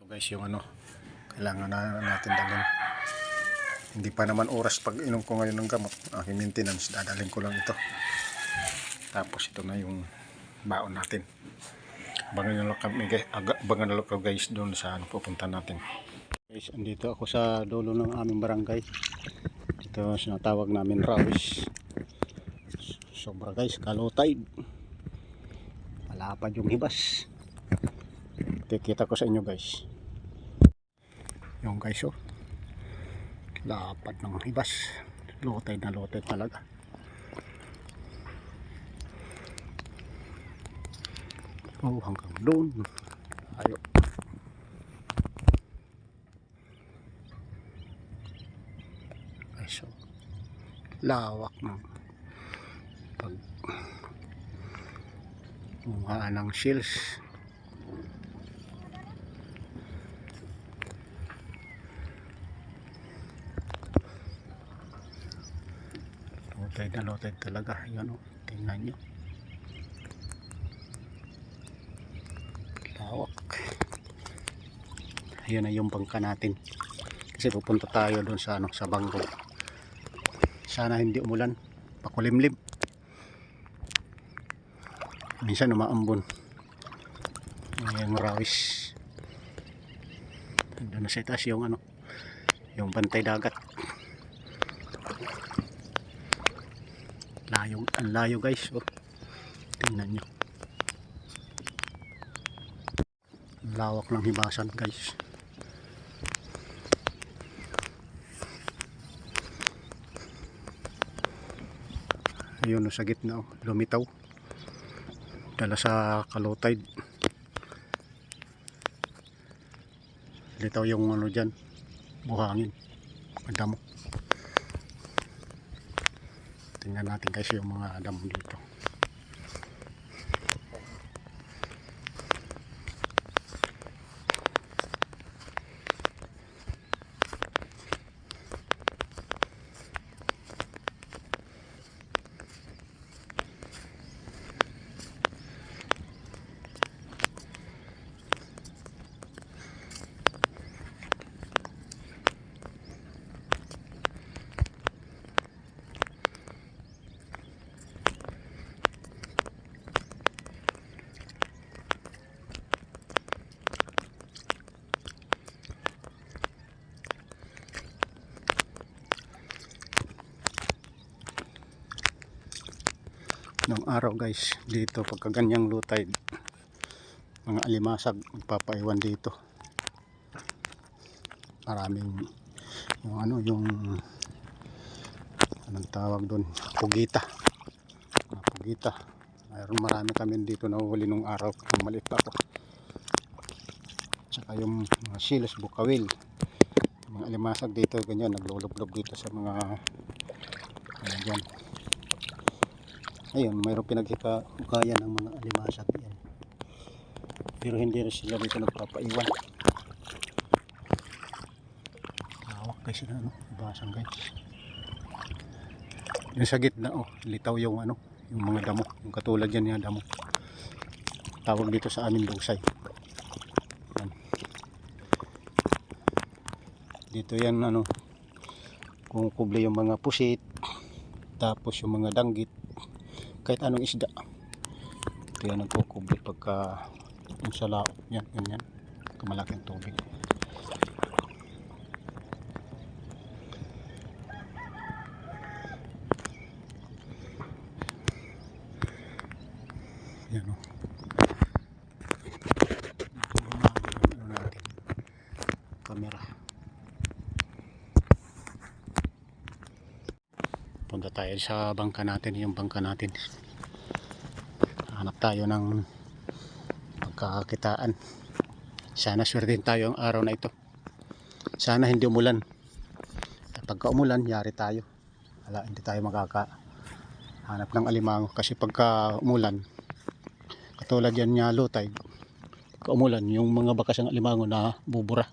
Guys, yung kailangan na natin dalhin. Hindi pa naman oras pag inom ko ngayon ng gamot. Aking maintenance, dadalhin ko lang ito. Tapos ito na yung baon natin. Abangan nyo lang guys doon sa pupunta natin. Guys, andito ako sa dulo ng aming barangay. Ito sinatawag namin Rawis. Sobra guys, kalotay. Malapad yung hibas. Kikita ko sa inyo guys. Yung guys lapad ng hibas. Lotay na lotay talaga. Hanggang doon. Ayo. Guys, lawak ng pagmumuhaan ng shields. Lotay na lotay talaga. Yan tingnan nyo. Lawak. Ayun na yung bangka natin. Kasi pupunta tayo doon sa sa Bangkog. Sana hindi umulan. Pakulimlim. Minsan umaambon. Yung Rawis. Doon na sa itaas yung yung bantay dagat. Ang layo guys. Tingnan nyo. Lawak ng hibasan guys. Ayun sa gitna lumitaw. Dala sa kalotay. Litaw yung dyan. Buhangin. Damo. Tingnan natin guys yung mga damo dito. Nung araw guys dito pagka ganyang low tide, mga alimasag magpapaiwan dito. Maraming yung anong tawag doon, pugita. Pugita. Marami kami dito nahuhuli nung araw nung maliit pa ako. Tsaka yung mga silos, bukawil, mga alimasag dito ganyan naglulublog dito sa mga dyan. Ayun, mayroong pinagkikaya ng mga alimasag yan. Pero hindi rin sila dito nagpapaiwan. Hawak guys na basan guys. Yung sa gitna litaw yung yung mga damo, yung katulad yan yung damo. Tawag dito sa amin dusay. Yan. Dito yan kung kubli yung mga pusit, tapos yung mga danggit, kahit anong isda. Ito yan nagkukubli pagka yung sa laot. Yan, ganyan. Kamalaking tubig. Yan natin. Camera. Punta tayo sa bangka natin, yung bangka natin. Hanap tayo ng pagkakakitaan. Sana swertein tayo ang araw na ito. Sana hindi umulan. Pagka umulan, yari tayo. Hindi tayo makakahanap ng alimango. Kasi pagka umulan, katulad yan niya low tide, pagka umulan, yung mga bakas ng alimango na bubura.